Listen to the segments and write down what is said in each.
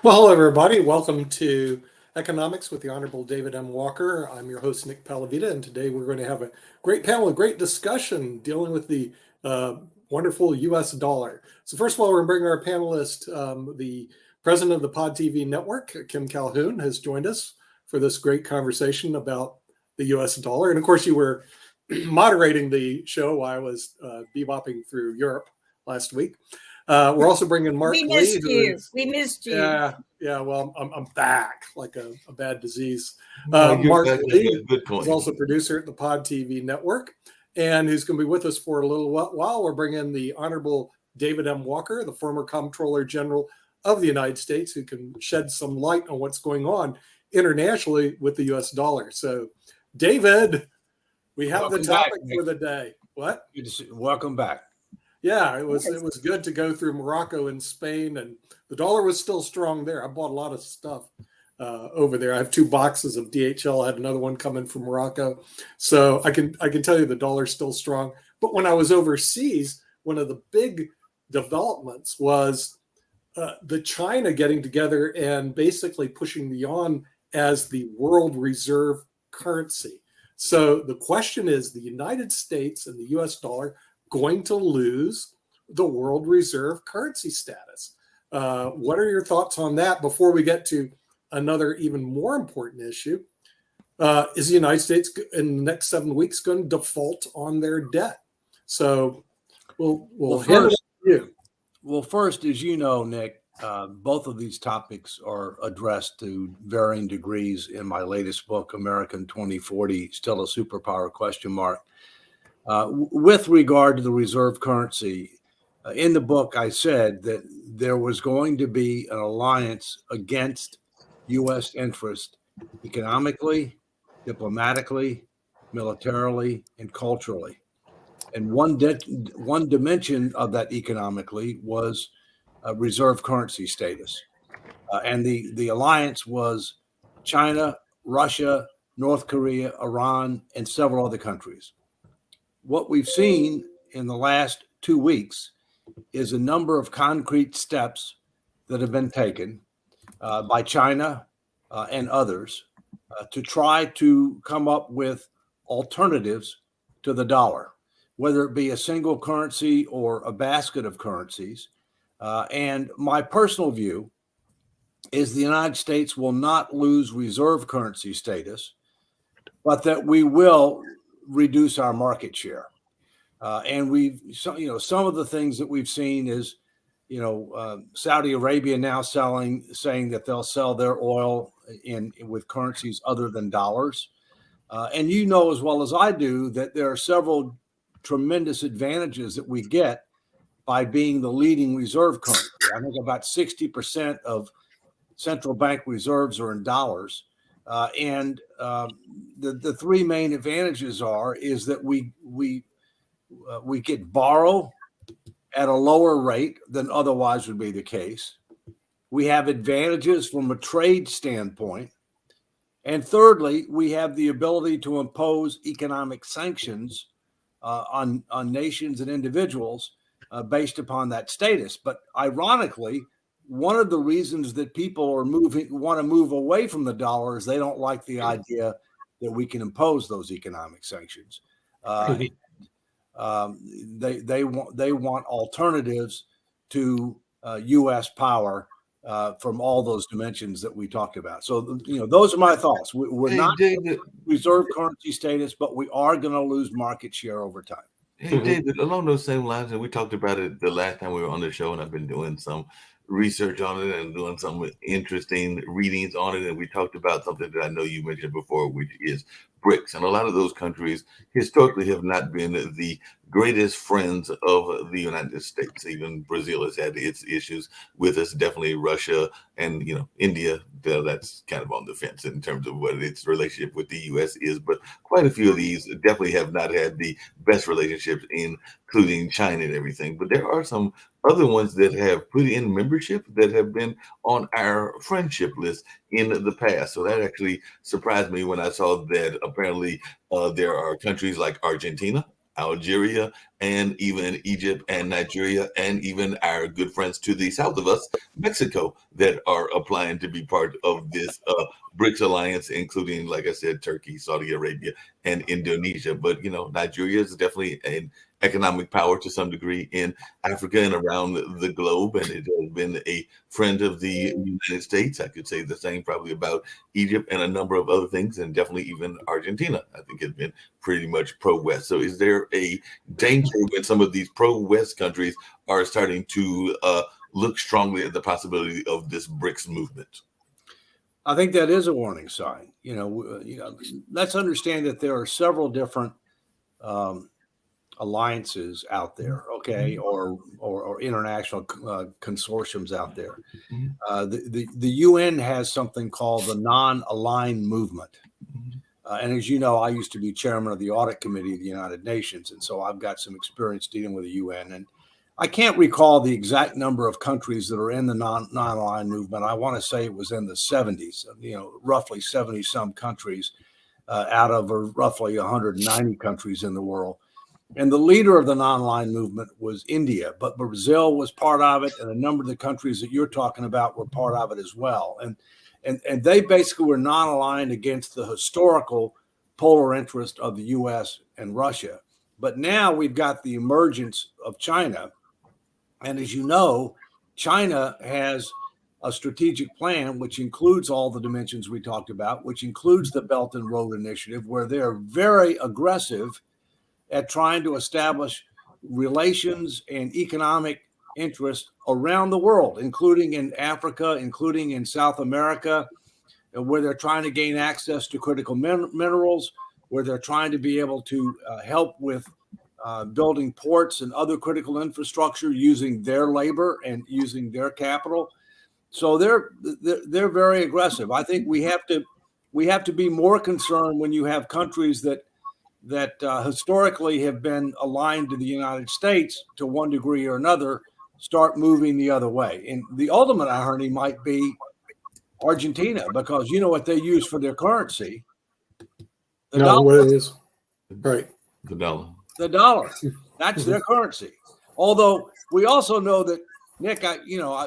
Well, hello, everybody. Welcome to Economics with the Honorable David M. Walker. I'm your host, Nick Palavita, and today we're going to have a great panel, a great discussion dealing with the uh, wonderful U.S. dollar. So first of all, we're going to bring our panelist, the president of the Pod TV network, Kim Calhoun, has joined us for this great conversation about the U.S. dollar. And of course, you were moderating the show while I was bebopping through Europe last week. We're also bringing Mark We Lee, missed who you. is We missed you. yeah. Well, I'm back like a bad disease. No, Mark that's Lee a good point. is also producer at the Pod TV network, and who's going to be with us for a little while. We're bringing the Honorable David M. Walker, the former Comptroller General of the United States, who can shed some light on what's going on internationally with the U.S. dollar. So, David, we have Welcome the topic back, for the day. What? Welcome back. Yeah, it was good to go through Morocco and Spain, and the dollar was still strong there. I bought a lot of stuff over there. I have 2 boxes of DHL. I had another one coming from Morocco, so I can tell you the dollar's still strong. But when I was overseas, one of the big developments was the China getting together and basically pushing the yuan as the world reserve currency. So the question is, the United States and the U.S. dollar going to lose the world reserve currency status? What are your thoughts on that before we get to another even more important issue? Is the United States in the next 7 weeks going to default on their debt? So we'll hand it to you. Well, first, as you know, Nick, both of these topics are addressed to varying degrees in my latest book, American 2040, Still a Superpower ? With regard to the reserve currency, in the book, I said that there was going to be an alliance against U.S. interest economically, diplomatically, militarily, and culturally. And one dimension of that economically was reserve currency status. And the alliance was China, Russia, North Korea, Iran, and several other countries. What we've seen in the last 2 weeks is a number of concrete steps that have been taken by China and others to try to come up with alternatives to the dollar, whether it be a single currency or a basket of currencies. And my personal view is the United States will not lose reserve currency status, but that we will reduce our market share. And some of the things that we've seen is, Saudi Arabia now saying that they'll sell their oil with currencies other than dollars. And you know as well as I do that there are several tremendous advantages that we get by being the leading reserve currency. I think about 60% of central bank reserves are in dollars. And the 3 main advantages is that we could borrow at a lower rate than otherwise would be the case. We have advantages from a trade standpoint. And thirdly, we have the ability to impose economic sanctions on nations and individuals based upon that status. But ironically, one of the reasons that people want to move away from the dollar is they don't like the idea that we can impose those economic sanctions. They want alternatives to U.S. power from all those dimensions that we talked about. So, those are my thoughts. We're not reserve currency status, but we are going to lose market share over time. Hey, David, along those same lines, and we talked about it the last time we were on the show, and I've been doing some research on it and doing some interesting readings on it. And we talked about something that I know you mentioned before, which is BRICS. And a lot of those countries historically have not been the greatest friends of the United States. Even Brazil has had its issues with us, definitely Russia and, India. That's kind of on the fence in terms of what its relationship with the U.S. is. But quite a few of these definitely have not had the best relationships, including China and everything. But there are some other ones that have put in membership that have been on our friendship list in the past. So that actually surprised me when I saw that apparently there are countries like Argentina, Algeria, and even Egypt and Nigeria, and even our good friends to the south of us, Mexico, that are applying to be part of this BRICS alliance, including, like I said, Turkey, Saudi Arabia, and Indonesia. But, Nigeria is definitely an economic power to some degree in Africa and around the globe, and it has been a friend of the United States. I could say the same probably about Egypt and a number of other things, and definitely even Argentina, I think, has been pretty much pro-West. So is there a danger when some of these pro-West countries are starting to look strongly at the possibility of this BRICS movement? I think that is a warning sign. Let's understand that there are several different alliances out there, okay, or international consortiums out there. The UN has something called the non-aligned movement. And as you know, I used to be chairman of the audit committee of the United Nations. And so I've got some experience dealing with the UN. And I can't recall the exact number of countries that are in the non-aligned movement. I want to say it was in the 70s, roughly 70 some countries out of roughly 190 countries in the world. And the leader of the non-aligned movement was India, but Brazil was part of it. And a number of the countries that you're talking about were part of it as well. And they basically were non-aligned against the historical polar interest of the U.S. and Russia. But now we've got the emergence of China. And as you know, China has a strategic plan, which includes all the dimensions we talked about, which includes the Belt and Road Initiative, where they're very aggressive at trying to establish relations and economic interest around the world, including in Africa, including in South America, where they're trying to gain access to critical minerals, where they're trying to be able to help with building ports and other critical infrastructure using their labor and using their capital. So they're very aggressive. I think we have to be more concerned when you have countries that historically have been aligned to the United States to one degree or another start moving the other way. And the ultimate irony might be Argentina, because you know what they use for their currency? The dollar. What it is. Right. The dollar. The dollar. That's their currency. Although we also know that, Nick, I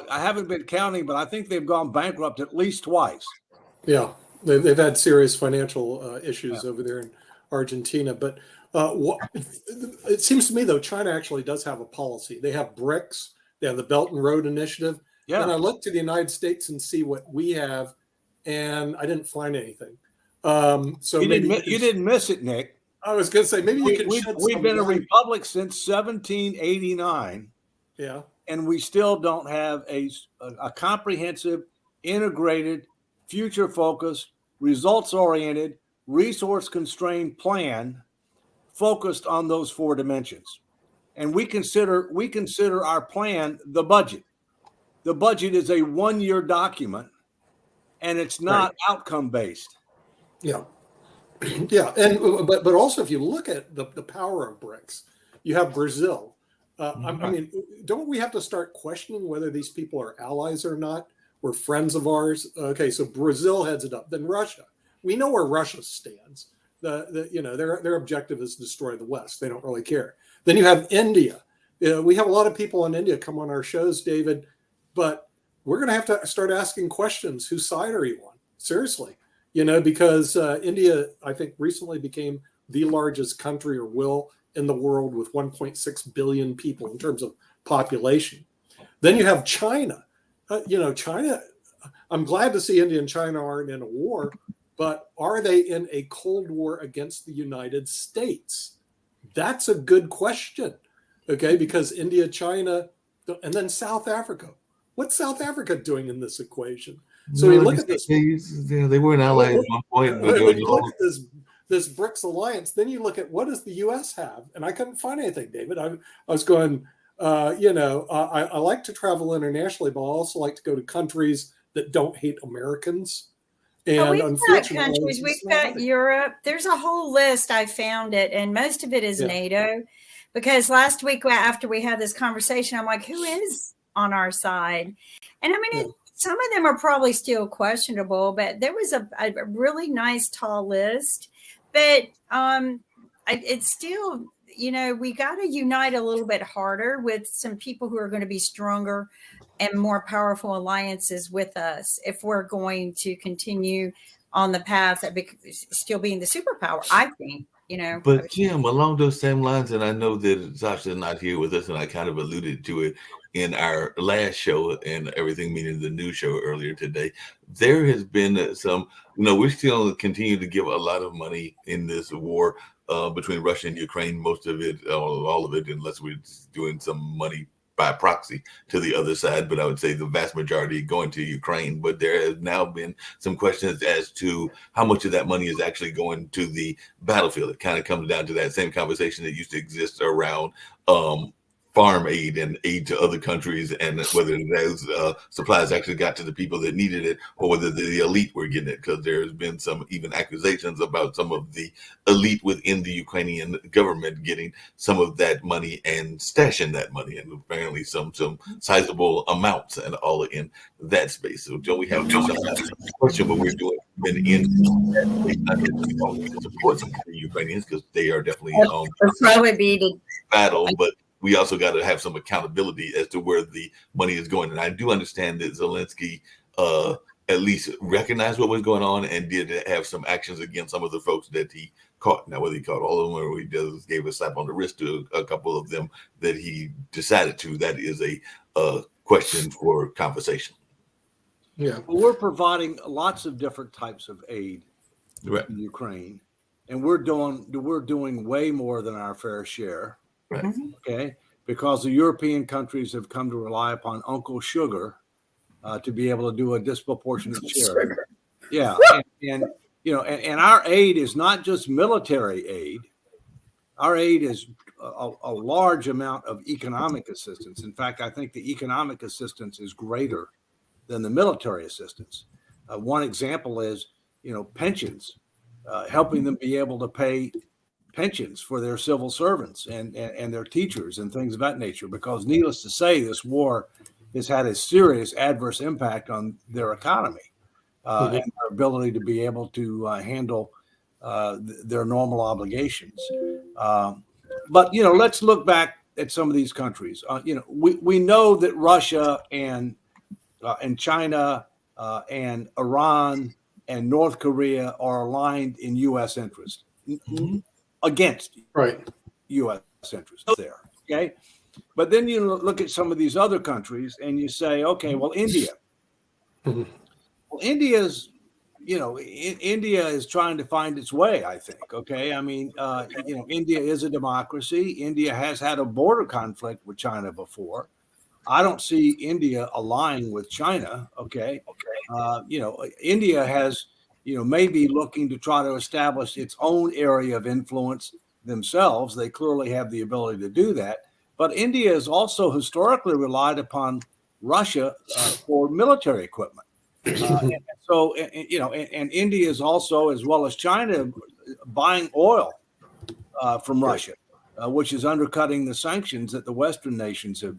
haven't been counting, but I think they've gone bankrupt at least twice. Yeah, they've had serious financial issues over there in Argentina. But it seems to me, though, China actually does have a policy. They have BRICS. They have the Belt and Road Initiative. Yeah. And I look to the United States and see what we have, and I didn't find anything. So you didn't miss it, Nick. I was going to say, maybe you can shed some light. We've been a republic since 1789. Yeah. And we still don't have a comprehensive, integrated, future-focused, results-oriented, resource-constrained plan focused on those four dimensions. And we consider our plan the budget. The budget is a one-year document, and it's not outcome-based. Yeah. Yeah. And but also, if you look at the power of BRICS, you have Brazil. I mean, don't we have to start questioning whether these people are allies or not, or friends of ours? Okay, so Brazil heads it up. Then Russia. We know where Russia stands. Their objective is to destroy the West. They don't really care. Then you have India. We have a lot of people in India come on our shows, David, but we're going to have to start asking questions. Whose side are you on? Seriously, because India, I think, recently became the largest country, or will, in the world, with 1.6 billion people in terms of population. Then you have China. China, I'm glad to see India and China aren't in a war, but are they in a Cold War against the United States? That's a good question, okay? Because India, China, and then South Africa. What's South Africa doing in this equation? So we look at this. They were an ally at one point. When you look at this BRICS alliance, then you look at what does the U.S. have? And I couldn't find anything, David. I was going, I like to travel internationally, but I also like to go to countries that don't hate Americans. And we've got countries, we've got Europe. There's a whole list. I found it, and most of it is NATO. Because last week after we had this conversation, I'm like, who is on our side? And I mean, some of them are probably still questionable, but there was a really nice tall list. But it's still, we got to unite a little bit harder with some people who are going to be stronger and more powerful alliances with us if we're going to continue on the path of still being the superpower, I think. But Jim, along those same lines, and I know that Sasha's not here with us, and I kind of alluded to it in our last show and everything, meaning the new show earlier today. There has been some, we're still continue to give a lot of money in this war between Russia and Ukraine. Most of it, all of it, unless we're doing some money by proxy to the other side, but I would say the vast majority going to Ukraine. But there has now been some questions as to how much of that money is actually going to the battlefield. It kind of comes down to that same conversation that used to exist around farm aid and aid to other countries, and whether those supplies actually got to the people that needed it, or whether the elite were getting it, because there's been some even accusations about some of the elite within the Ukrainian government getting some of that money and stashing that money, and apparently some sizable amounts and all in that space. So Joe, we have some question, but we're doing been in that support some of the Ukrainians, because they are definitely probably be the battle, but we also got to have some accountability as to where the money is going. And I do understand that Zelensky at least recognized what was going on and did have some actions against some of the folks that he caught. Now, whether he caught all of them or he just gave a slap on the wrist to a couple of them that he decided to, that is a question for conversation. Yeah. Well, we're providing lots of different types of aid Right. in Ukraine, and we're doing way more than our fair share. Right. Okay, because the European countries have come to rely upon Uncle Sugar to be able to do a disproportionate share. Yeah, and our aid is not just military aid. Our aid is a large amount of economic assistance. In fact, I think the economic assistance is greater than the military assistance. One example is, pensions, helping them be able to pay pensions for their civil servants and their teachers and things of that nature, because needless to say, this war has had a serious adverse impact on their economy and their ability to be able to handle their normal obligations. But, let's look back at some of these countries. We know that Russia and China and Iran and North Korea are aligned in U.S. interest. Against U.S. interests there, okay? But then you look at some of these other countries and you say, okay, well, India. Well, India's, India is trying to find its way, I think, okay? I mean, India is a democracy. India has had a border conflict with China before. I don't see India aligning with China, okay? India has may be looking to try to establish its own area of influence themselves. They clearly have the ability to do that. But India has also historically relied upon Russia for military equipment. And India is also, as well as China, buying oil from Russia, which is undercutting the sanctions that the Western nations have.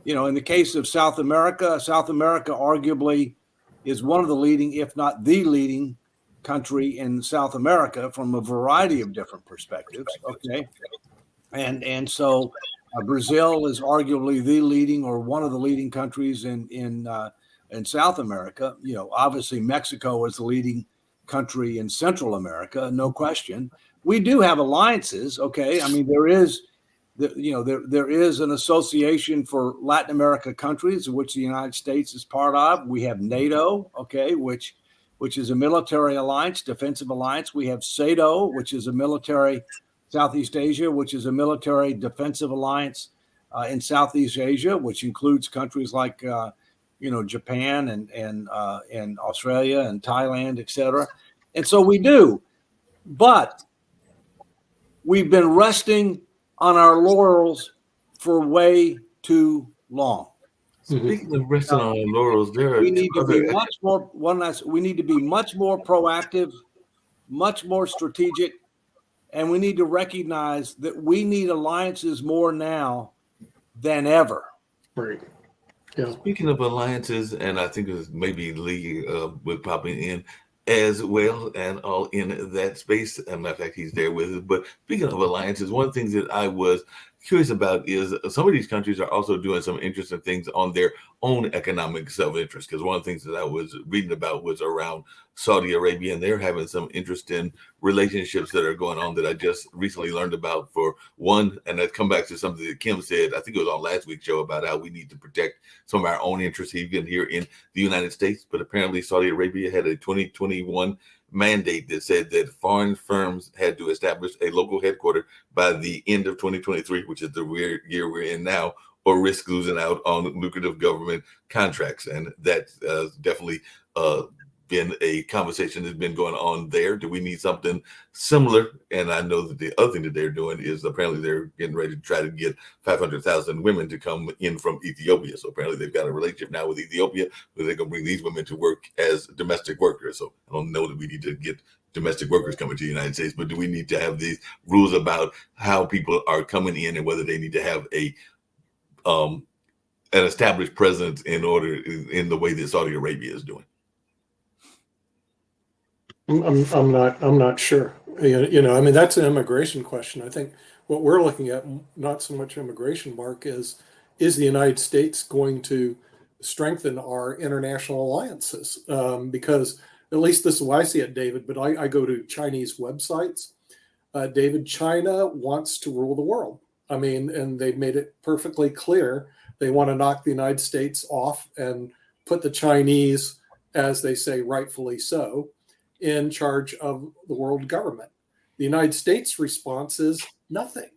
In the case of South America arguably is one of the leading, if not the leading country in South America from a variety of different perspectives. Okay. And so Brazil is arguably the leading or one of the leading countries in South America. Obviously Mexico is the leading country in Central America, no question. We do have alliances. Okay. I mean, there is an association for Latin America countries, which the United States is part of. We have NATO, okay, which is a military alliance, defensive alliance. We have SATO, which is a military, Southeast Asia, which is a military defensive alliance in Southeast Asia, which includes countries like, Japan and Australia and Thailand, et cetera. And so we do, but we've been resting on our laurels for way too long. Speaking of resting on our laurels, we need to be much more. We need to be much more proactive, much more strategic, and we need to recognize that we need alliances more now than ever. Right. Yeah. Speaking of alliances, and I think it was maybe Lee with popping in, as well, and all in that space. As a matter of fact, he's there with us. But speaking of alliances, one of the things that I was curious about is some of these countries are also doing some interesting things on their own economic self-interest. Because one of the things that I was reading about was around Saudi Arabia, and they're having some interesting relationships that are going on that I just recently learned about. For one, and I come back to something that Kim said, I think it was on last week's show, about how we need to protect some of our own interests even here in the United States. But apparently Saudi Arabia had a 2021 mandate that said that foreign firms had to establish a local headquarters by the end of 2023, which is the year we're in now, or risk losing out on lucrative government contracts. And that's definitely been a conversation that's been going on there. Do we need something similar? And I know that the other thing that they're doing is apparently they're getting ready to try to get 500,000 women to come in from Ethiopia. So apparently they've got a relationship now with Ethiopia where they're going to bring these women to work as domestic workers. So I don't know that we need to get domestic workers coming to the United States, but do we need to have these rules about how people are coming in and whether they need to have an established presence in the way that Saudi Arabia is doing? I'm not sure. You know, I mean, that's an immigration question. I think what we're looking at, not so much immigration, Mark, is the United States going to strengthen our international alliances? Because at least this is the way I see it, David, but I go to Chinese websites. David, China wants to rule the world. I mean, and they've made it perfectly clear they want to knock the United States off and put the Chinese, as they say, rightfully so, in charge of the world government. The United States response is nothing.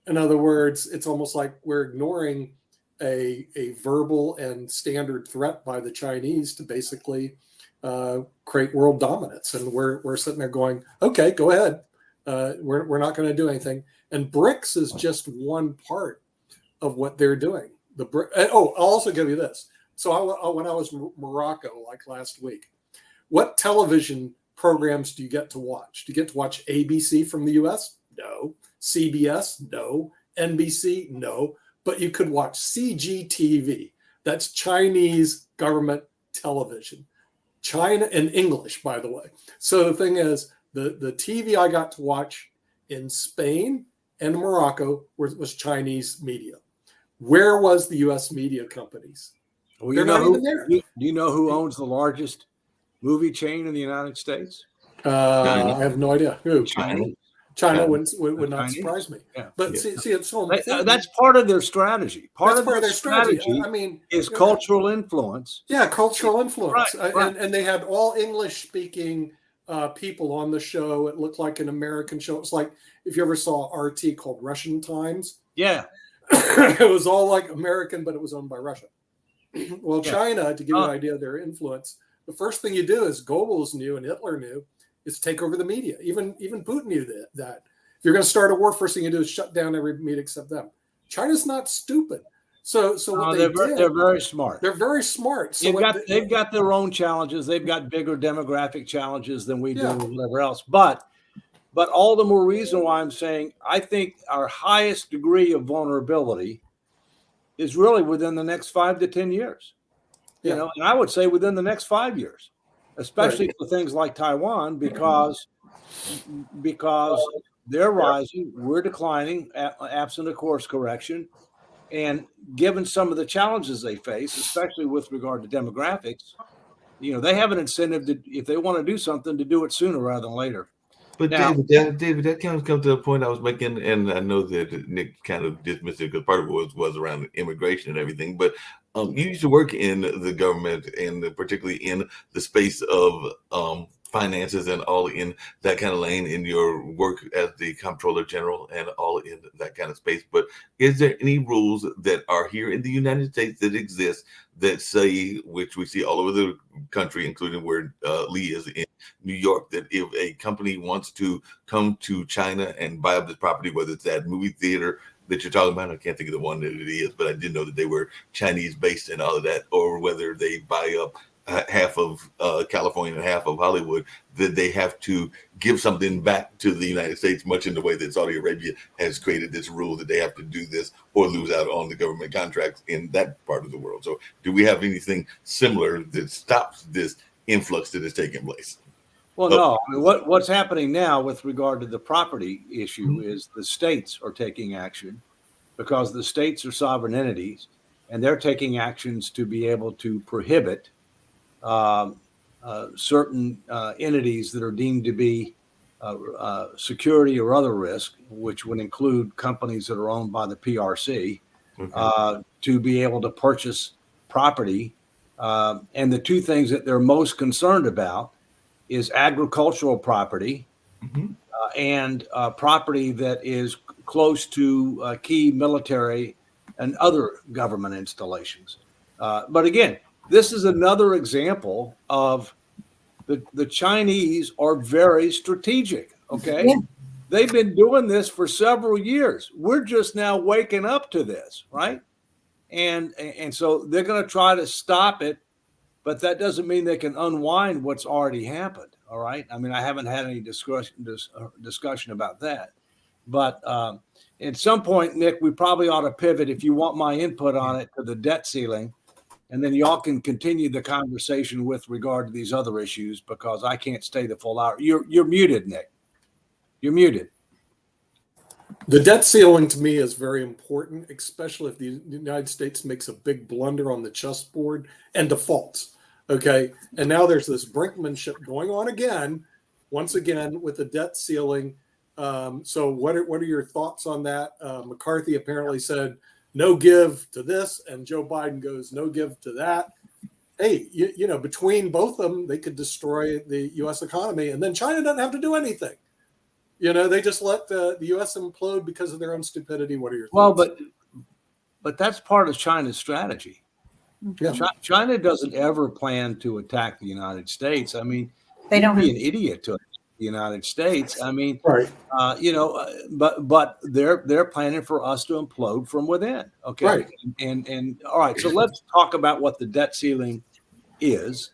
In other words, it's almost like we're ignoring a verbal and standard threat by the Chinese to basically create world dominance. And we're sitting there going, okay, go ahead. We're not going to do anything. And BRICS is just one part of what they're doing. I'll also give you this. So when I was in Morocco, like last week, what television programs do you get to watch? Do you get to watch ABC from the US? No. CBS? No. NBC? No. But you could watch CGTV. That's Chinese government television. China in English, by the way. So the thing is, the TV I got to watch in Spain and Morocco was Chinese media. Where was the US media companies? Well, They're not even there. Do you know who owns the largest movie chain in the United States? I have no idea. Who? China would not Chinese? surprise me. Yeah. But see, it's so important. That's part of their strategy. That's part of their strategy. I mean, is cultural influence. Yeah, cultural influence. Right. And they had all English-speaking people on the show. It looked like an American show. It was like if you ever saw RT called Russian Times. Yeah. It was all like American, but it was owned by Russia. Well, Yeah. China, to give you an idea of their influence, the first thing you do, as Goebbels knew and Hitler knew, is take over the media. Even Putin knew that. If you're going to start a war, first thing you do is shut down every media except them. China's not stupid. So what they're very smart. They're very smart. So they've got their own challenges. They've got bigger demographic challenges than we do, or whatever else. But all the more reason why I'm saying I think our highest degree of vulnerability is really within the next 5 to 10 years. Yeah. You know, and I would say within the next 5 years, especially for things like Taiwan, because they're rising, we're declining, absent a course correction. And given some of the challenges they face, especially with regard to demographics, you know, they have an incentive to, if they want to do something, to do it sooner rather than later. But now, David, that kind of comes to the point I was making, and I know that Nick kind of dismissed it because part of it was around immigration and everything. But you used to work in the government, and particularly in the space of finances and all in that kind of lane in your work as the comptroller general and all in that kind of space. But is there any rules that are here in the United States that exist that say, which we see all over the country, including where Lee is in New York, that if a company wants to come to China and buy up this property, whether it's that movie theater that you're talking about, I can't think of the one that it is, but I did know that they were Chinese based and all of that, or whether they buy up half of California and half of Hollywood, that they have to give something back to the United States, much in the way that Saudi Arabia has created this rule that they have to do this or lose out on the government contracts in that part of the world. So do we have anything similar that stops this influx that is taking place. Well, no. I mean, what's happening now with regard to the property issue is the states are taking action because the states are sovereign entities, and they're taking actions to be able to prohibit certain entities that are deemed to be security or other risk, which would include companies that are owned by the PRC, to be able to purchase property. And the two things that they're most concerned about is agricultural property and property that is close to key military and other government installations. But again, this is another example of the Chinese are very strategic. Okay. Yeah. They've been doing this for several years. We're just now waking up to this, right? And so they're going to try to stop it, but that doesn't mean they can unwind what's already happened. All right. I mean, I haven't had any discussion about that, but at some point, Nick, we probably ought to pivot, if you want my input on it, to the debt ceiling. And then y'all can continue the conversation with regard to these other issues, because I can't stay the full hour. You're muted, Nick. You're muted. The debt ceiling to me is very important, especially if the United States makes a big blunder on the chessboard and defaults. Okay. And now there's this brinkmanship going on again, once again, with the debt ceiling. So what are your thoughts on that? McCarthy apparently said no give to this, and Joe Biden goes no give to that. Hey, you know, between both of them, they could destroy the U.S. economy, and then China doesn't have to do anything. You know, they just let the U.S. implode because of their own stupidity. What are your thoughts? Well, but that's part of China's strategy. Yeah. China doesn't ever plan to attack the United States. I mean, they don't be an idiot to the United States. I mean, right. You know, but they're planning for us to implode from within. Okay. Right. And all right. So let's talk about what the debt ceiling is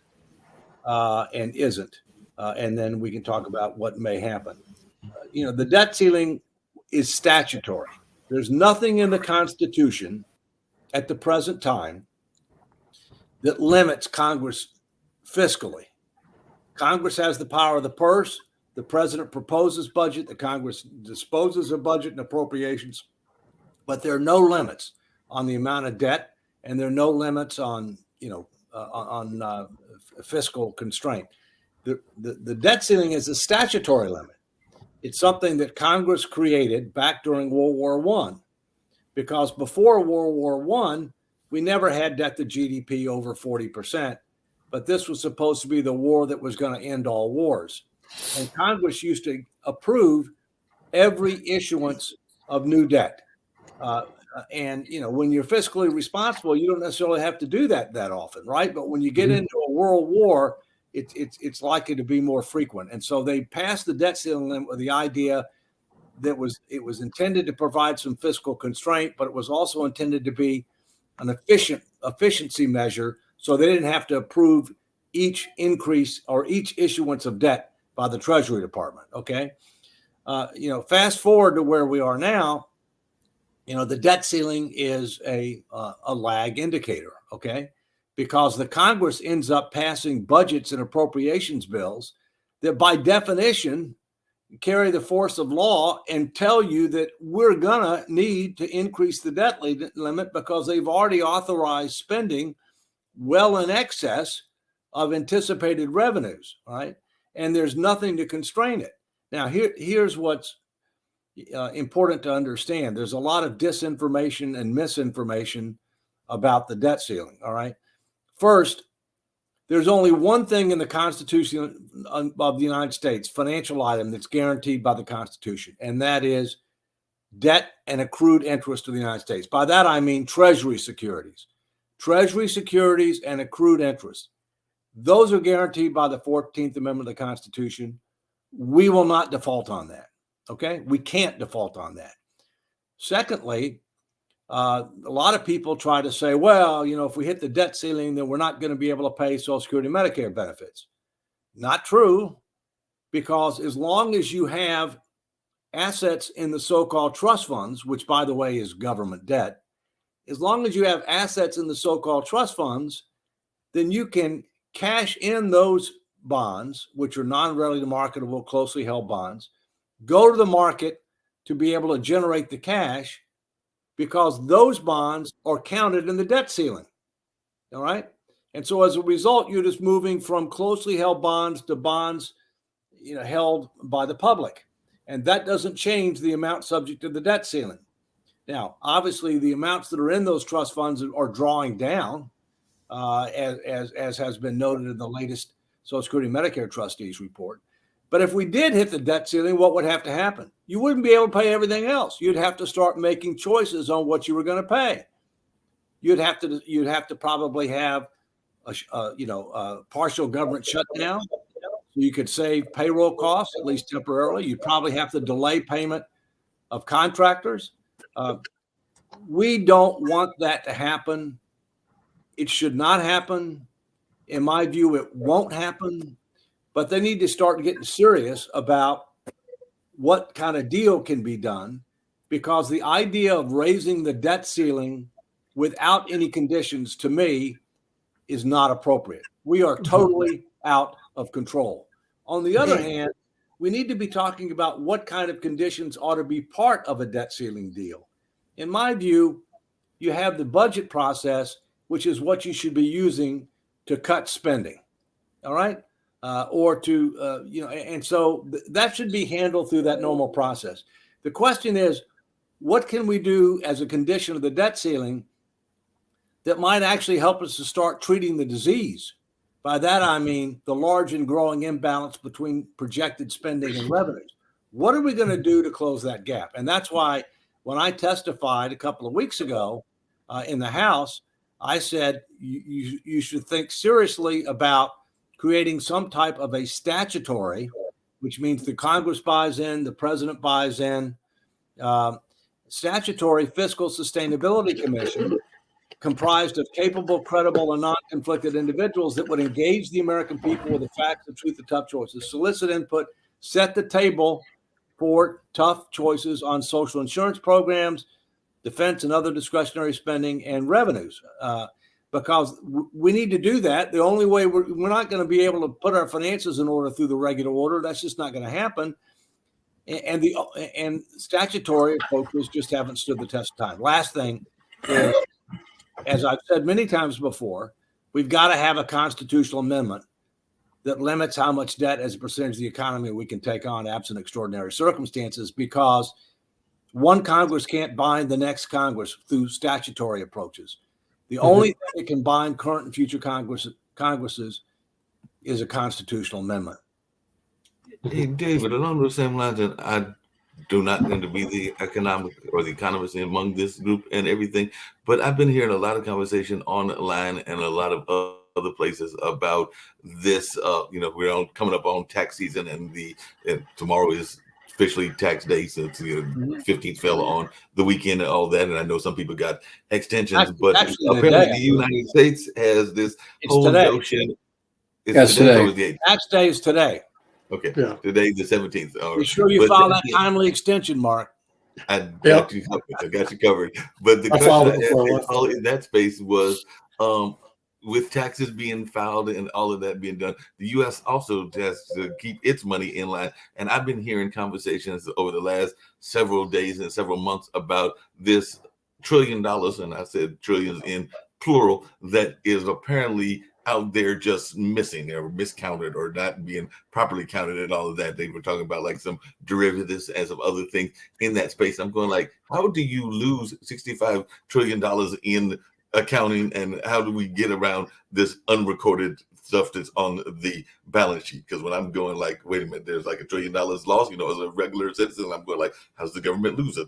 and isn't. And then we can talk about what may happen. You know, the debt ceiling is statutory. There's nothing in the Constitution at the present time that limits Congress fiscally. Congress has the power of the purse. The president proposes budget. The Congress disposes of budget and appropriations. But there are no limits on the amount of debt, and there are no limits on, you know, on fiscal constraint. The debt ceiling is a statutory limit. It's something that Congress created back during World War I, because before World War I, we never had debt to GDP over 40%, but this was supposed to be the war that was going to end all wars. And Congress used to approve every issuance of new debt. And, you know, when you're fiscally responsible, you don't necessarily have to do that often, right? But when you get into a world war, it's likely to be more frequent. And so they passed the debt ceiling limit with the idea that it was intended to provide some fiscal constraint, but it was also intended to be an efficiency measure, so they didn't have to approve each increase or each issuance of debt by the Treasury Department. Okay. You know, fast forward to where we are now, you know, the debt ceiling is a lag indicator. Okay. Because the Congress ends up passing budgets and appropriations bills that by definition carry the force of law and tell you that we're going to need to increase the debt limit because they've already authorized spending well in excess of anticipated revenues, right? And there's nothing to constrain it. Now, here's what's important to understand. There's a lot of disinformation and misinformation about the debt ceiling, all right? First, there's only one thing in the Constitution of the United States, financial item, that's guaranteed by the Constitution, and that is debt and accrued interest to the United States. By that, I mean Treasury securities. Treasury securities and accrued interest. Those are guaranteed by the 14th Amendment of the Constitution. We will not default on that, okay? We can't default on that. Secondly, a lot of people try to say, well, you know, if we hit the debt ceiling, then we're not going to be able to pay Social Security and Medicare benefits. Not true, because as long as you have assets in the so-called trust funds, which, by the way, is government debt, as long as you have assets in the so-called trust funds, then you can cash in those bonds, which are non-readily marketable, closely held bonds, go to the market to be able to generate the cash, because those bonds are counted in the debt ceiling. All right. And so as a result, you're just moving from closely held bonds to bonds, held by the public. And that doesn't change the amount subject to the debt ceiling. Now, obviously, the amounts that are in those trust funds are drawing down, as has been noted in the latest Social Security Medicare trustees report. But if we did hit the debt ceiling, what would have to happen? You wouldn't be able to pay everything else. You'd have to start making choices on what you were going to pay. You'd have to probably have a partial government shutdown, so you could save payroll costs, at least temporarily. You'd probably have to delay payment of contractors. We don't want that to happen. It should not happen. In my view, it won't happen. But they need to start getting serious about what kind of deal can be done, because the idea of raising the debt ceiling without any conditions, to me, is not appropriate. We are totally out of control. On the other hand, we need to be talking about what kind of conditions ought to be part of a debt ceiling deal. In my view, you have the budget process, which is what you should be using to cut spending. All right. And so that should be handled through that normal process. The question is, what can we do as a condition of the debt ceiling that might actually help us to start treating the disease? By that, I mean the large and growing imbalance between projected spending and revenues. What are we going to do to close that gap? And that's why when I testified a couple of weeks ago in the House, I said you should think seriously about creating some type of a statutory, which means the Congress buys in, the president buys in, statutory fiscal sustainability commission comprised of capable, credible, and non-conflicted individuals that would engage the American people with the facts, the truth, the tough choices, solicit input, set the table for tough choices on social insurance programs, defense and other discretionary spending, and revenues. Because we need to do that. The only way we're not going to be able to put our finances in order through the regular order. That's just not going to happen. And statutory approaches just haven't stood the test of time. Last thing is, as I've said many times before, we've got to have a constitutional amendment that limits how much debt as a percentage of the economy we can take on absent extraordinary circumstances, because one Congress can't bind the next Congress through statutory approaches. The only thing that can bind current and future Congresses is a constitutional amendment. Hey, David, along those same lines, and I do not tend to be the economic or the economist among this group and everything, but I've been hearing a lot of conversation online and a lot of other places about this. We're coming up on tax season, and tomorrow is officially tax day, since the 15th fell on the weekend and all that. And I know some people got extensions, but apparently the United States has this whole notion. It's today. Tax day is today. Okay. Yeah. Today, the 17th. Be sure you file that timely extension, Mark. I got you covered. But the question in that space was, with taxes being filed and all of that being done, the U.S. also has to keep its money in line. And I've been hearing conversations over the last several days and several months about this $1 trillion, and I said trillions in plural, that is apparently out there just missing or miscounted or not being properly counted and all of that. They were talking about like some derivatives and some other things in that space. I'm going like, how do you lose $65 trillion in accounting, and how do we get around this unrecorded stuff that's on the balance sheet? Because when I'm going like, wait a minute, there's like $1 trillion lost, as a regular citizen, I'm going like, how does the government lose a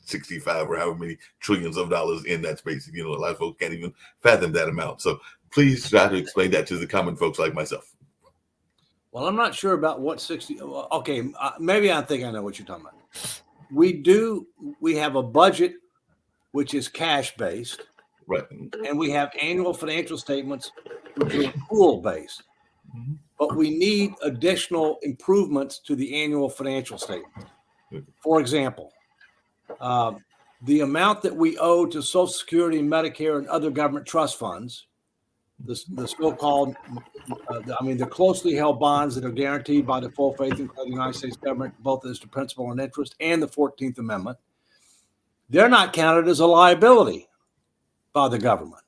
65 or however many trillions of dollars in that space? A lot of folks can't even fathom that amount. So please try to explain that to the common folks like myself. Well, I'm not sure about what 60. Okay, maybe I think I know what you're talking about. We have a budget which is cash based. Right. And we have annual financial statements which are accrual based. Mm-hmm. But we need additional improvements to the annual financial statement. For example, the amount that we owe to Social Security, Medicare, and other government trust funds the so-called, the closely held bonds that are guaranteed by the full faith and credit of the United States government, both as to principal and interest, and the 14th Amendment, they're not counted as a liability by the government.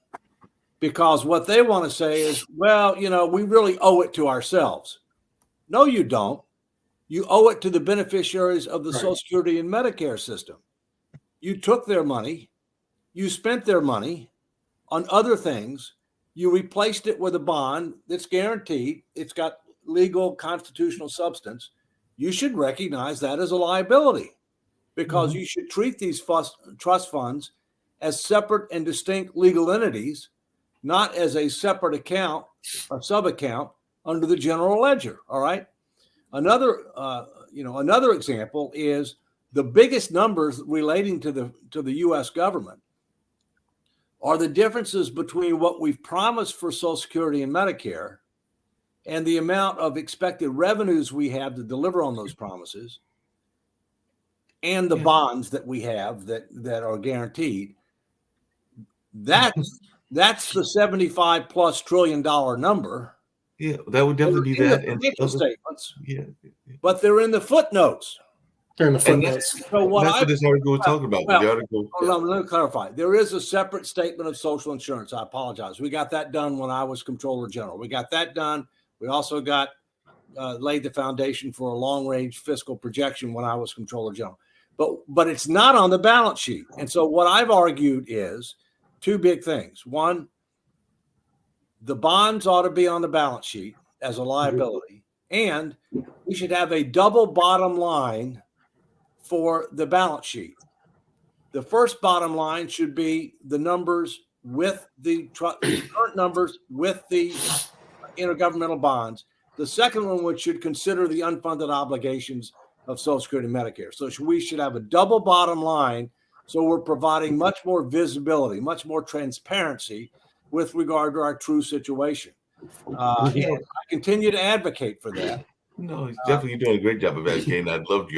Because what they want to say is, well, we really owe it to ourselves. No, you don't. You owe it to the beneficiaries of the Social Security and Medicare system. You took their money. You spent their money on other things. You replaced it with a bond that's guaranteed. It's got legal constitutional substance. You should recognize that as a liability, because you should treat these trust funds as separate and distinct legal entities, not as a separate account or sub-account under the general ledger. All right. Another example is the biggest numbers relating to the U.S. government are the differences between what we've promised for Social Security and Medicare and the amount of expected revenues we have to deliver on those promises, and the bonds that we have that are guaranteed. That's the $75+ trillion number. Yeah, that would definitely be that. Financial statements. Yeah. But they're in the footnotes. They're in the footnotes. So what this article was talking about. Well, the article. Let me clarify. There is a separate statement of social insurance. I apologize. We got that done when I was Comptroller General. We got that done. We also got laid the foundation for a long-range fiscal projection when I was Comptroller General. But it's not on the balance sheet. And so what I've argued is two big things. One, the bonds ought to be on the balance sheet as a liability, and we should have a double bottom line for the balance sheet. The first bottom line should be the numbers with the current numbers with the intergovernmental bonds. The second one, which should consider the unfunded obligations of Social Security and Medicare. So we should have a double bottom line. So we're providing much more visibility, much more transparency with regard to our true situation. And I continue to advocate for that. No, he's definitely doing a great job of advocating. I loved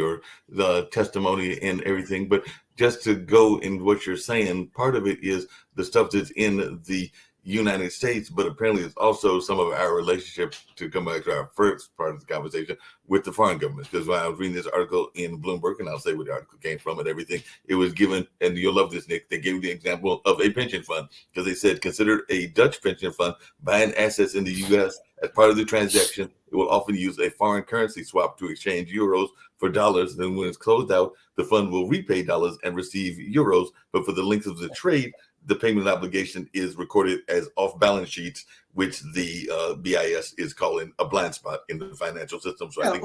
the testimony and everything. But just to go in what you're saying, part of it is the stuff that's in the United States, but apparently it's also some of our relationship, to come back to our first part of the conversation, with the foreign governments. Because when I was reading this article in Bloomberg, and I'll say where the article came from and everything, it was given, and you'll love this, Nick, they gave the example of a pension fund, because they said, consider a Dutch pension fund buying assets in the U.S. as part of the transaction. It will often use a foreign currency swap to exchange euros for dollars. Then when it's closed out, the fund will repay dollars and receive euros. But for the length of the trade, the payment obligation is recorded as off balance sheets, which the BIS is calling a blind spot in the financial system. So I think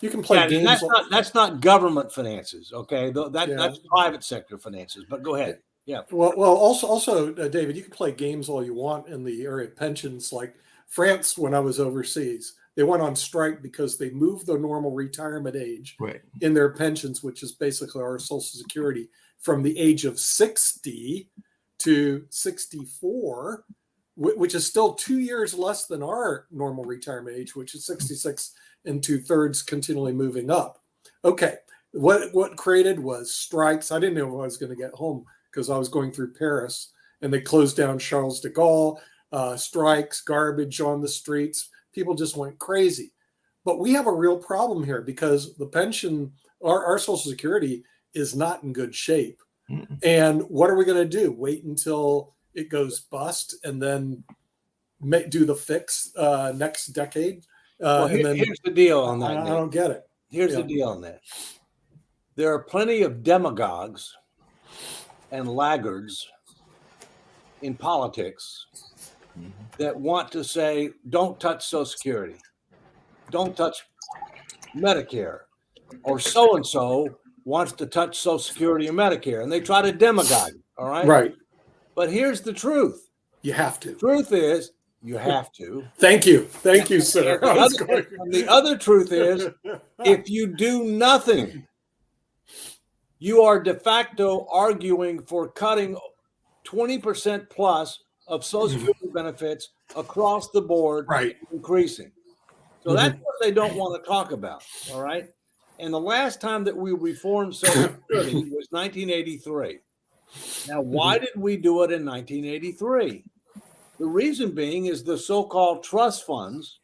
you can play games. That's not government finances, okay? That's private sector finances. But go ahead. Yeah. Well, also, David, you can play games all you want in the area of pensions. Like France, when I was overseas, they went on strike because they moved the normal retirement age in their pensions, which is basically our Social Security, from the age of 60 to 64, which is still 2 years less than our normal retirement age, which is 66 and 2/3, continually moving up. Okay, what created was strikes. I didn't know if I was going to get home because I was going through Paris, and they closed down Charles de Gaulle, strikes, garbage on the streets. People just went crazy. But we have a real problem here because the pension, our Social Security, is not in good shape. And what are we going to do? Wait until it goes bust and then do the fix next decade? Here's the deal on that. I don't get it. Here's the deal on that. There are plenty of demagogues and laggards in politics that want to say, don't touch Social Security, don't touch Medicare, or so-and-so wants to touch Social Security and Medicare, and they try to demagogue, all right? Right. But here's the truth. You have to. The truth is, you have to. Thank you, sir. The other truth is, if you do nothing, you are de facto arguing for cutting 20% plus of Social Security benefits across the board, increasing. So that's what they don't want to talk about, all right? And the last time that we reformed Social Security was 1983. Now, why did we do it in 1983? The reason being is the so-called trust funds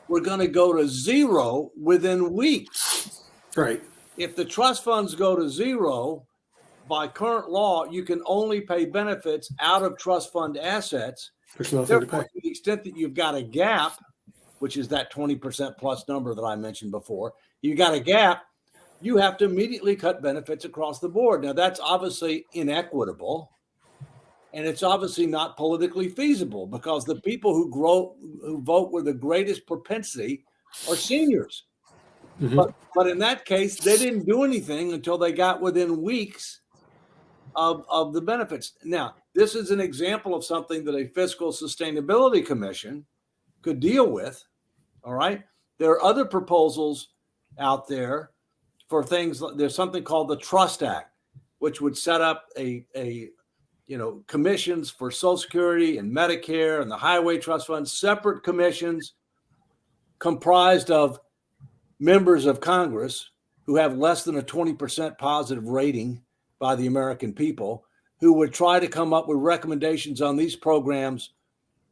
were going to go to zero within weeks. Right. If the trust funds go to zero, by current law, you can only pay benefits out of trust fund assets. There's nothing to Therefore, pay. to the extent that you've got a gap, which is that 20% plus number that I mentioned before, you got a gap, you have to immediately cut benefits across the board. Now, that's obviously inequitable, and it's obviously not politically feasible because the people who vote with the greatest propensity are seniors. Mhm. But in that case, they didn't do anything until they got within weeks of the benefits. Now, this is an example of something that a fiscal sustainability commission could deal with. All right. There are other proposals out there for things. There's something called the Trust Act, which would set up a commissions for Social Security and Medicare and the Highway Trust Fund, separate commissions comprised of members of Congress who have less than a 20% positive rating by the American people, who would try to come up with recommendations on these programs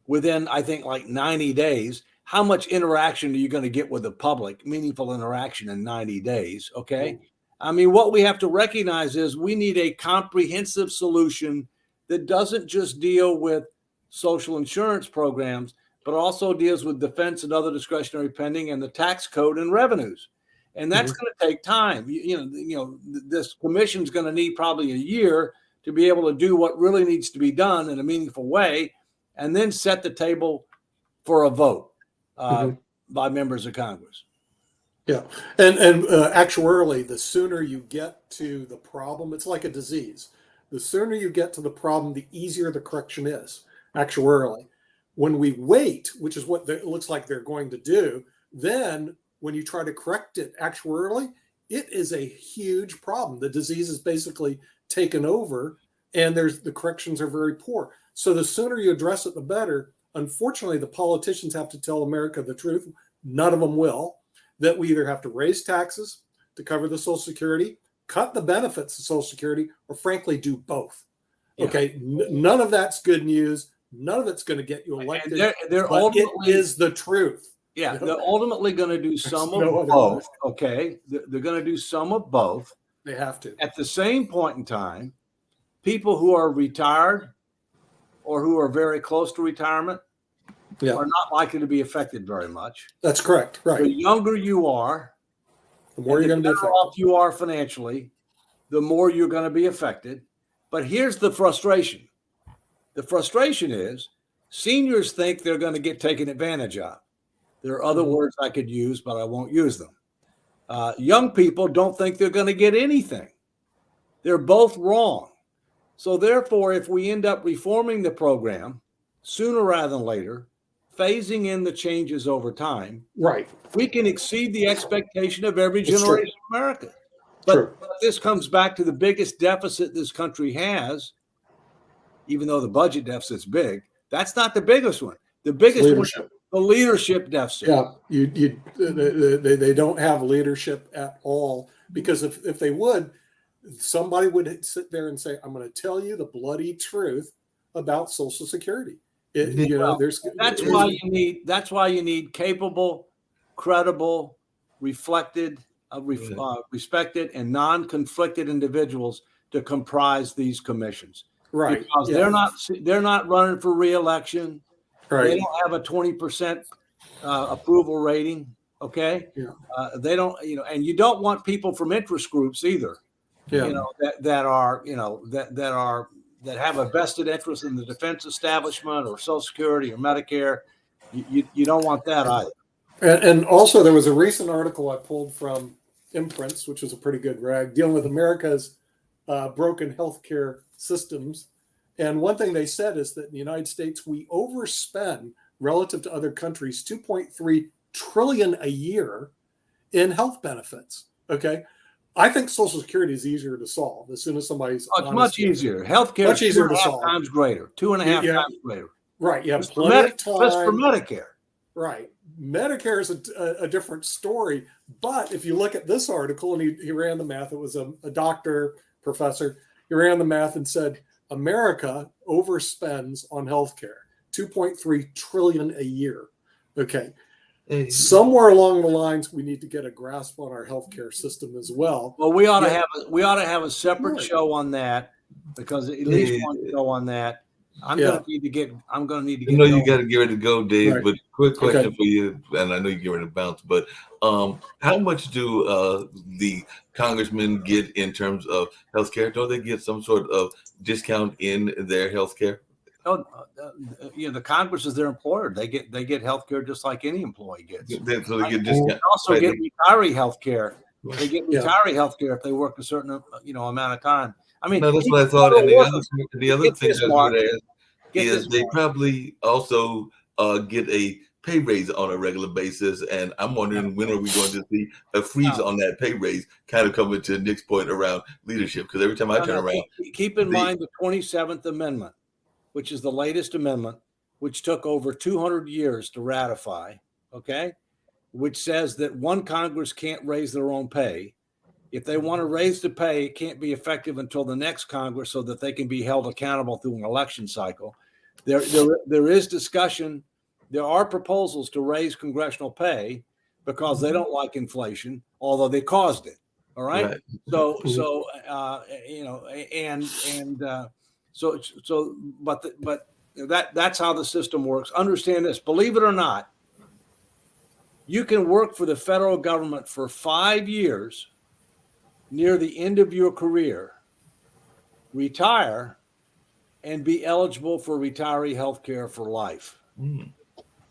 within, I think, like 90 days. How much interaction are you going to get with the public, meaningful interaction in 90 days? Okay. I mean, what we have to recognize is we need a comprehensive solution that doesn't just deal with social insurance programs, but also deals with defense and other discretionary spending and the tax code and revenues. And that's going to take time. This commission is going to need probably a year to be able to do what really needs to be done in a meaningful way, and then set the table for a vote by members of Congress. Yeah. And actuarially, the sooner you get to the problem, it's like a disease. The sooner you get to the problem, the easier the correction is, actuarially. When we wait, which is what it looks like they're going to do, then when you try to correct it actuarially, it is a huge problem. The disease is basically taken over, and the corrections are very poor. So the sooner you address it, the better. Unfortunately, the politicians have to tell America the truth. None of them will. That we either have to raise taxes to cover the Social Security, cut the benefits of Social Security, or frankly do both. Yeah. Okay, none of that's good news. None of it's going to get you elected. They're but ultimately, it is the truth. Yeah, they're ultimately going to do some of both. Okay, they're going to do some of both. They have to. At the same point in time, people who are retired or who are very close to retirement are not likely to be affected very much. That's correct. Right. The younger you are, the more you're going to be affected. Off you are financially, the more you're going to be affected. But here's the frustration. The frustration is seniors think they're going to get taken advantage of. There are other words I could use, but I won't use them. Young people don't think they're going to get anything. They're both wrong. So therefore, if we end up reforming the program sooner rather than later, phasing in the changes over time, right, we can exceed the expectation of every generation of America. But this comes back to the biggest deficit this country has, even though the budget deficit's big. That's not the biggest one. The biggest one, the leadership deficit. Yeah, they don't have leadership at all, because if they would, somebody would sit there and say, "I'm going to tell you the bloody truth about Social Security." That's why you need capable, credible, respected, and non-conflicted individuals to comprise these commissions. Right. Because they're not running for re-election. Right. They don't have a 20% approval rating. Okay. Yeah. They don't, and you don't want people from interest groups either. Yeah. That have a vested interest in the defense establishment or Social Security or Medicare. You don't want that either. And also, there was a recent article I pulled from Imprints, which was a pretty good rag, dealing with America's broken healthcare systems. And one thing they said is that in the United States, we overspend relative to other countries $2.3 trillion a year in health benefits. Okay. I think Social Security is easier to solve as soon as somebody's. It's much easier. Healthcare much easier to solve. 2.5 times greater. 2.5 times greater. Right. You have plenty of time. Just for Medicare. Right. Medicare is a different story. But if you look at this article, and he ran the math, it was a doctor, professor. he ran the math and said America overspends on healthcare, 2.3 trillion a year. Okay. Somewhere along the lines, we need to get a grasp on our healthcare system as well. Well, we ought to have a separate show on that, because at least one show on that. I'm gonna need to get. I know going. you got to get ready to go, Dave. Right. But quick question for you, and I know you get ready to bounce. But how much do the congressmen get in terms of healthcare? Don't they get some sort of discount in their healthcare? Oh, the Congress is their employer. They get health care just like any employee gets. So they get discount. They also get retiree health care. They get retiree health care if they work a certain amount of time. I mean, no, that's what I thought. And the other thing I was going to ask is they probably also get a pay raise on a regular basis. And I'm wondering, when are we going to see a freeze on that pay raise, kind of coming to Nick's point around leadership? Because every time I turn around. Keep in mind the 27th Amendment, which is the latest amendment, which took over 200 years to ratify, okay, which says that one Congress can't raise their own pay. If they want to raise the pay, it can't be effective until the next Congress, so that they can be held accountable through an election cycle. There is discussion. There are proposals to raise congressional pay because they don't like inflation, although they caused it. All right. So that's how the system works. Understand this. Believe it or not, you can work for the federal government for 5 years near the end of your career, retire, and be eligible for retiree health care for life.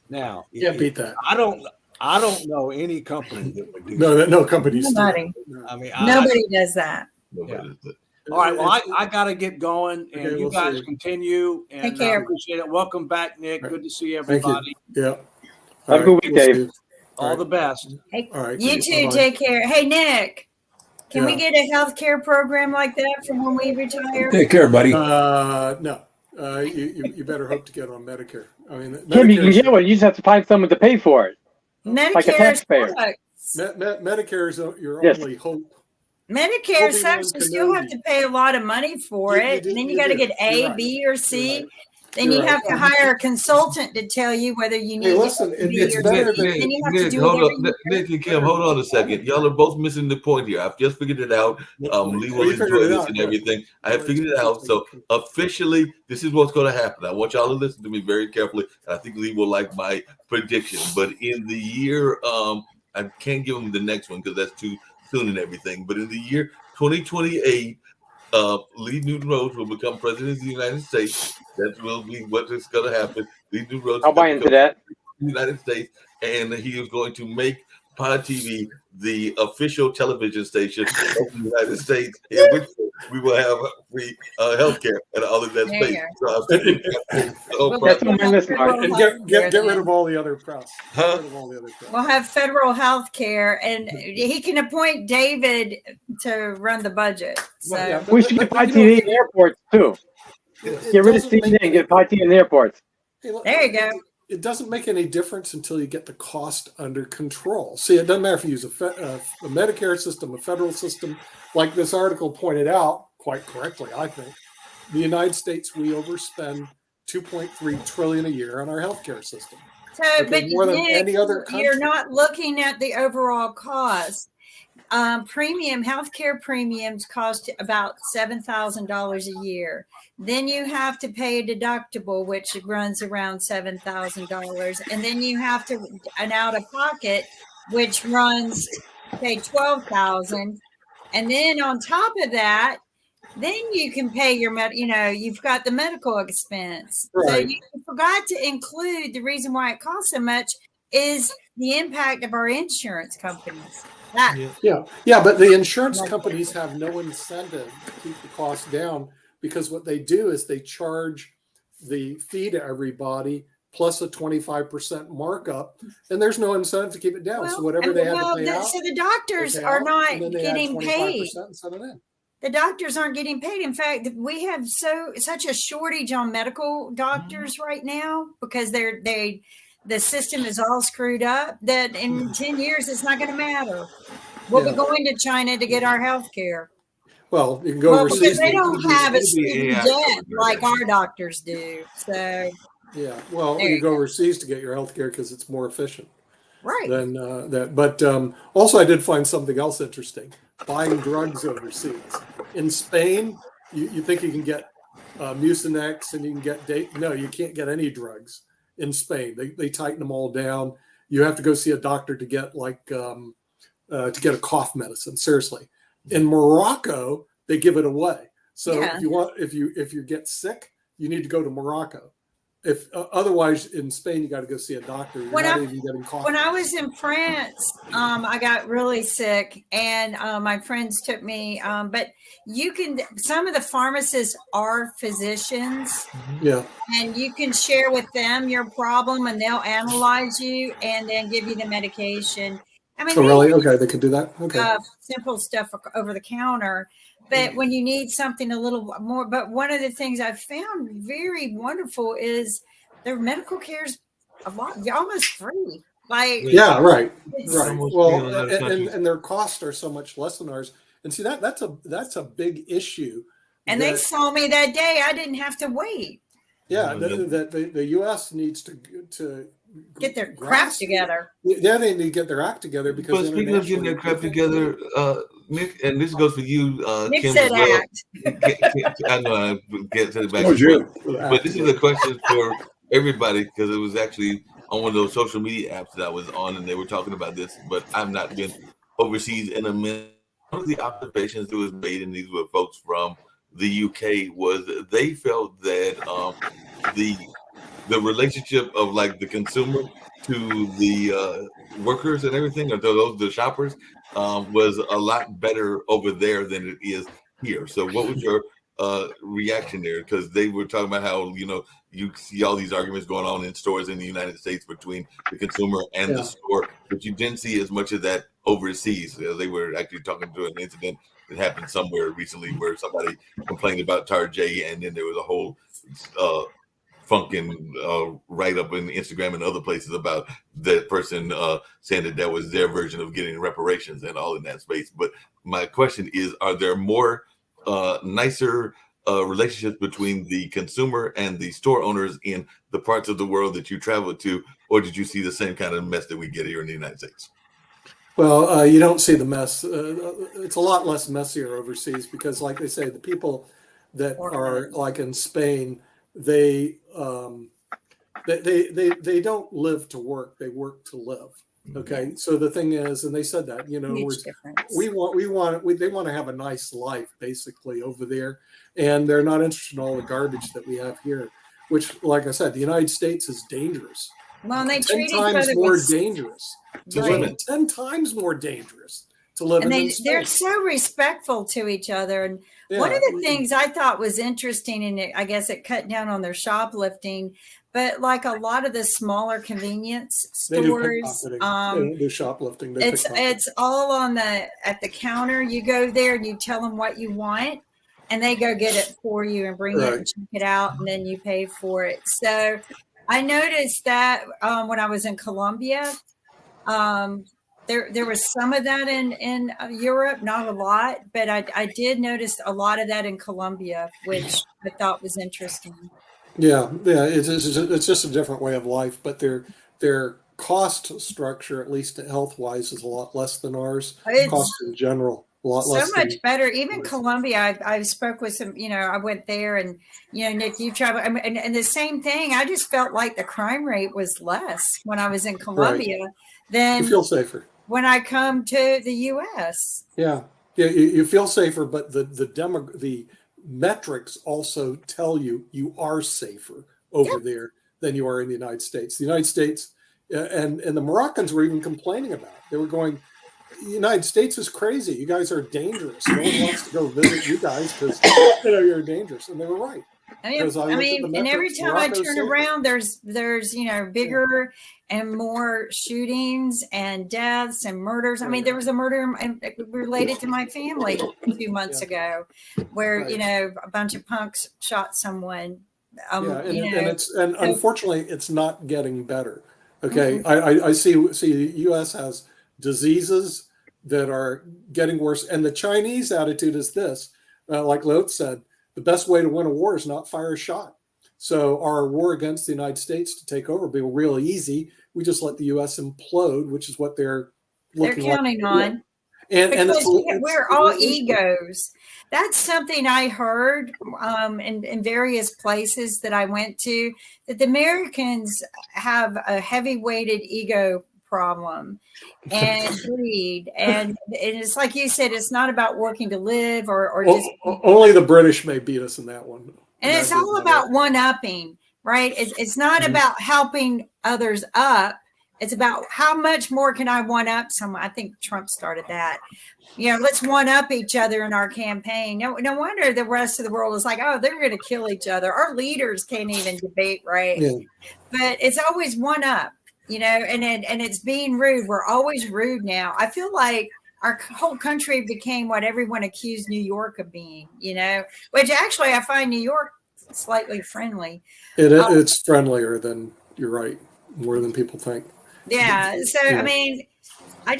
Now, beat that. I don't know any company that would do that. No companies. Nobody. I mean, nobody does that. Yeah. All right. Well, I got to get going, and you guys continue. And Take care. Appreciate it. Welcome back, Nick. Good to see everybody. Yeah. Have a good week, Dave. All the best. Hey, all right. You too. Bye-bye. Take care. Hey, Nick, can we get a health care program like that from when we retire? Take care, buddy. No. You better hope to get on Medicare. I mean, You just have to find someone to pay for it. Medicare like a taxpayer. Medicare is your only hope. Medicare sucks. You still have to pay a lot of money for it. And then you got to get A, B, or C. Then you have to hire a consultant to tell you whether you need it's better than Nick, hold on. Nick and Kim, hold on a second. Y'all are both missing the point here. I've just figured it out. Lee will enjoy this and everything. I have figured it out. So officially, this is what's going to happen. I want y'all to listen to me very carefully. And I think Lee will like my prediction. But in the year, I can't give him the next one because that's too soon and everything. But in the year 2028, Lee Newton Rhodes will become president of the United States. That will be what is going to happen. Lee Newton Rhodes I'll buy into that. The United States, and he is going to make Pod TV the official television station of the United States, in which we will have free healthcare and all of that space. That's on my list, Mark. And get rid of all the other press. We'll have federal health care, and he can appoint David to run the budget. So we should get Pod TV in airports too. Get rid of CNN and get Pod TV in the airports. There you go. It doesn't make any difference until you get the cost under control. See, it doesn't matter if you use a Medicare system, a federal system, like this article pointed out quite correctly, I think. The United States, we overspend $2.3 trillion a year on our healthcare system. So, but more than any other country. You're not looking at the overall cost. Healthcare premiums cost about $7,000 a year. Then you have to pay a deductible, which runs around $7,000, and then you have to an out of pocket, which runs say $12,000, and then on top of that, then you can pay your you've got the medical expense. Right. So you forgot to include the reason why it costs so much is the impact of our insurance companies. Yeah, but the insurance companies have no incentive to keep the cost down, because what they do is they charge the fee to everybody plus a 25% markup, and there's no incentive to keep it down. So whatever they have to pay out. So the doctors are not getting paid. The The doctors aren't getting paid. In fact, we have such a shortage on medical doctors right now because the system is all screwed up that in 10 years, it's not going to matter. We'll be going to China to get our health care. Well, you can go Well, because overseas. they don't have a It'll be student AI debt covered, like right? our doctors do. So, Yeah, well, There you you go overseas to get your health care because it's more efficient right. than that. But also, I did find something else interesting: buying drugs overseas. In Spain, you think you can get Mucinex and you can get no, you can't get any drugs in Spain. They tighten them all down. You have to go see a doctor to get to get a cough medicine. Seriously, in Morocco, they give it away. So Yeah. if you get sick, you need to go to Morocco. If otherwise in Spain you got to go see a doctor. You're When not I- even getting cough. When I was in France, I got really sick, and my friends took me. But some of the pharmacists are physicians, Yeah. and you can share with them your problem, and they'll analyze you and then give you the medication. I mean, Oh, they really? Okay, they can do that. Okay. simple stuff over the counter. But when you need something a little more, but one of the things I've found very wonderful is their medical care is almost free. Like, Yeah. Right. it's, Right. Almost Well, free in a lot of countries. and their costs are so much less than ours. And see that's a big issue. and they that- saw me that day. I didn't have to wait. Yeah, No, that the U.S. needs to Get their crap grasp- together. Yeah, they need to get their act together because But speaking of getting their crap together, Nick, and this goes for you, Nick Kim, said as well. act. I know I get to the back. Oh, you. But this is a question for everybody because it was actually on one of those social media apps that I was on, and they were talking about this. But I've not been overseas in a minute. One of the observations that was made, and these were folks from the UK, was they felt that the relationship of like the consumer to the workers and everything, or to the shoppers, was a lot better over there than it is here. So, what was your reaction there? Because they were talking about how you see all these arguments going on in stores in the United States between the consumer and the store, but you didn't see as much of that overseas. They were actually talking to an incident that happened somewhere recently where somebody complained about Tarjay, and then there was a whole funkin' write up in Instagram and other places about that person saying that was their version of getting reparations and all in that space. But my question is, are there more nicer relationships between the consumer and the store owners in the parts of the world that you traveled to, or did you see the same kind of mess that we get here in the United States? Well, you don't see the mess. It's a lot less messier overseas because, like they say, the people that are like in Spain, they don't live to work; they work to live. Okay, so the thing is, and they said that Huge difference. they want to have a nice life basically over there, and they're not interested in all the garbage that we have here. Which, like I said, the United States is dangerous. Well, and they 10 treat each times other more with dangerous to Right. live in. 10 times more dangerous to live and in. they're so respectful to each other. And one of the things I thought was interesting, and I guess it cut down on their shoplifting, but like a lot of the smaller convenience they do stores, pickpocketing. They don't do shoplifting. They pickpocket. it's all at the counter. You go there and you tell them what you want, and they go get it for you and bring it and check it out, and then you pay for it. So I noticed that when I was in Colombia, there was some of that in Europe, not a lot, but I did notice a lot of that in Colombia, which I thought was interesting. Yeah, it's just a different way of life, but their cost structure, at least health wise, is a lot less than ours. Cost in general, a lot less. So much better. Even Colombia, I spoke with some. I went there, and Nick, you travel, and the same thing. I just felt like the crime rate was less when I was in Colombia than you feel safer when I come to the U.S. Yeah, you feel safer, but the metrics also tell you are safer over there than you are in the United States. The United States, and the Moroccans were even complaining about it. They were going, the United States is crazy. You guys are dangerous. No one wants to go visit you guys because you're dangerous. And they were right. I mean, and every time I turn around, there's bigger and more shootings and deaths and murders. I mean, there was a murder related to my family 2 months ago, where a bunch of punks shot someone. And unfortunately, it's not getting better. Okay, I see the U.S. has diseases that are getting worse, and the Chinese attitude is this: like Lot said, the best way to win a war is not fire a shot. So our war against the United States to take over will be real easy. We just let the U.S. implode, which is what they're counting on. And because we're all egos. That's something I heard in various places that I went to, that the Americans have a heavy-weighted ego problem and greed. And it's like you said, it's not about working to live or just... Only the British may beat us in that one. And it's all about one-upping, right? It's not about helping others up. It's about how much more can I one up someone. I think Trump started that. Let's one up each other in our campaign. No wonder the rest of the world is like, oh, they're going to kill each other. Our leaders can't even debate, right? Yeah. But it's always one up, and it's being rude. We're always rude now. I feel like our whole country became what everyone accused New York of being, which actually I find New York slightly friendly. It's friendlier than, you're right, more than people think. Yeah. So, yeah. I mean, I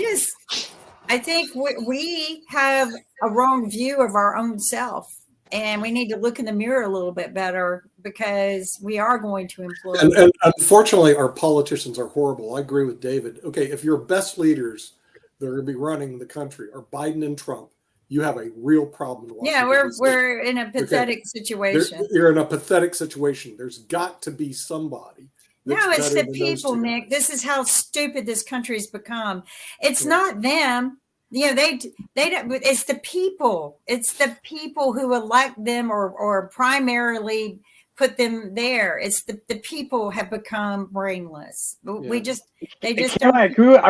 think we have a wrong view of our own self, and we need to look in the mirror a little bit better, because we are going to implode. And unfortunately, our politicians are horrible. I agree with David. Okay, if your best leaders that are going to be running the country are Biden and Trump, you have a real problem. Yeah, we're in a pathetic situation. You're in a pathetic situation. There's got to be somebody. No, it's the people, Nick. This is how stupid this country's become. It's not them. They don't. It's the people. It's the people who elect them or primarily put them there. It's the people have become brainless. I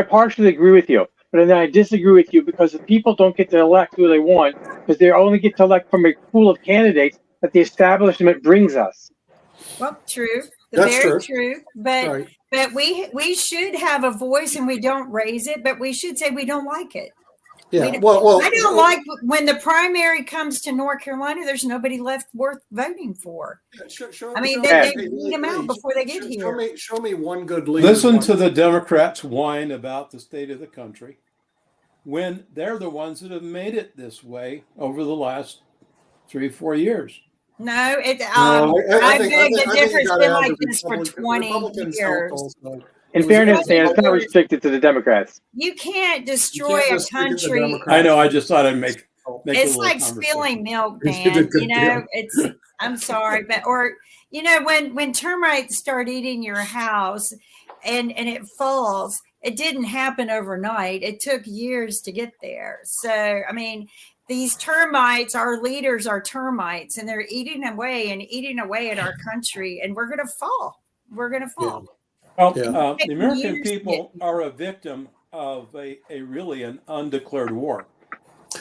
partially agree with you, but then I disagree with you, because the people don't get to elect who they want, because they only get to elect from a pool of candidates that the establishment brings us. Well, true. That's very true. But we should have a voice, and we don't raise it, but we should say we don't like it. Yeah. I don't like when the primary comes to North Carolina, there's nobody left worth voting for. They weed them out before they get here. Show me one good leader. Listen to the Democrats whine about the state of the country when they're the ones that have made it this way over the last 3-4 years. No, I beg the difference been like this for 20 years. In fairness, Dan, it's not restricted to the Democrats. You can't destroy a country. I know. I just thought I'd make it's like spilling milk, Dan. I'm sorry, but when termites start eating your house and it falls, it didn't happen overnight. It took years to get there. So, I mean, these termites, our leaders are termites, and they're eating away at our country, and we're going to fall. We're going to fall. Well, the American people are a victim of a really an undeclared war.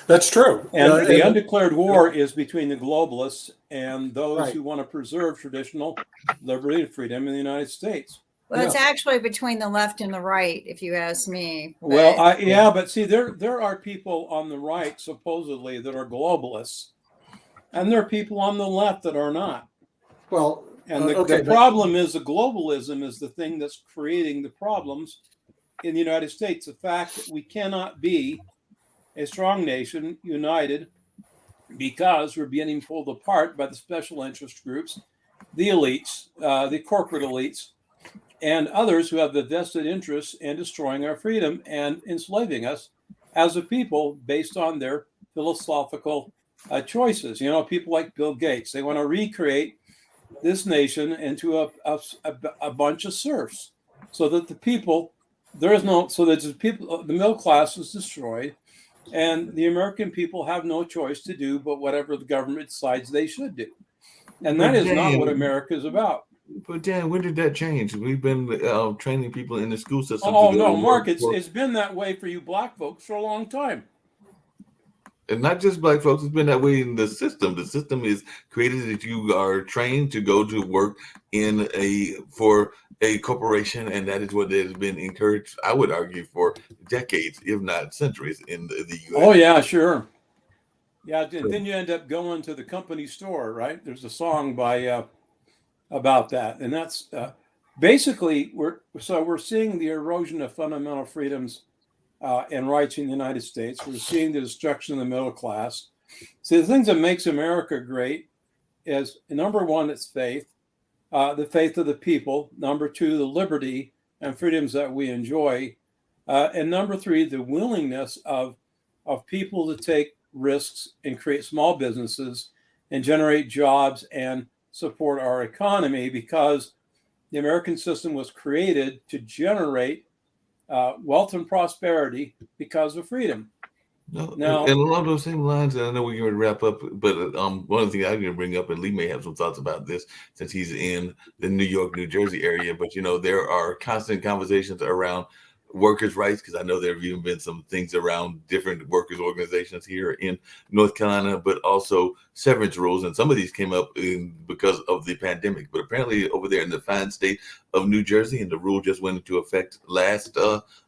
That's true. And the undeclared war is between the globalists and those who want to preserve traditional liberty and freedom in the United States. Well, it's actually between the left and the right, if you ask me. But see, there are people on the right, supposedly, that are globalists, and there are people on the left that are not. Well, and the problem is the globalism is the thing that's creating the problems in the United States. The fact that we cannot be a strong nation, united, because we're getting pulled apart by the special interest groups, the elites, the corporate elites, and others who have the vested interest in destroying our freedom and enslaving us as a people based on their philosophical choices. People like Bill Gates, they want to recreate this nation into a bunch of serfs, so that the middle class is destroyed, and the American people have no choice to do but whatever the government decides they should do. And that is not what America is about. But Dan, when did that change? We've been training people in the school system. Oh no, Mark, it's been that way for you black folks for a long time. And not just black folks, it's been that way in the system. The system is created that you are trained to go to work for a corporation, and that is what has been encouraged, I would argue, for decades, if not centuries, in the U.S. Oh yeah, sure. Yeah, then you end up going to the company store, right? There's a song by about that, and that's basically we're seeing the erosion of fundamental freedoms and rights in the United States. We're seeing the destruction of the middle class. See, the things that makes America great is, number one, it's faith, the faith of the people. Number two, the liberty and freedoms that we enjoy. And number three, the willingness of people to take risks and create small businesses and generate jobs and support our economy, because the American system was created to generate wealth and prosperity because of freedom. No, Now- and along those same lines, and I know we're going to wrap up, but one of the things I'm going to bring up, and Lee may have some thoughts about this since he's in the New York, New Jersey area, but there are constant conversations around workers' rights, because I know there have even been some things around different workers' organizations here in North Carolina, but also severance rules. And some of these came up because of the pandemic. But apparently over there in the fine state of New Jersey, and the rule just went into effect last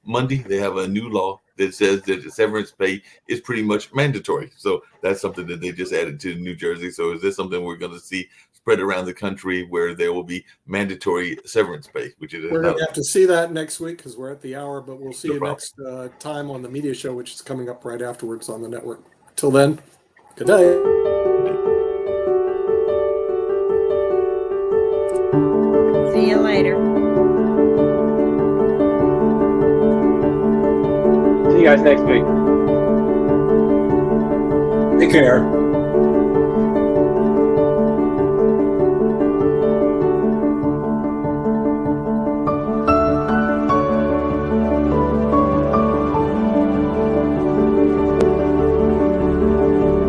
Monday, they have a new law that says that severance pay is pretty much mandatory. So that's something that they just added to New Jersey. So is this something we're going to see spread around the country, where there will be mandatory severance pay? Which is We're going to have to see that next week because we're at the hour, but we'll see No you problem. next time on the media show, which is coming up right afterwards on the network. Till then, good night. See you later. See you guys next week. Take care.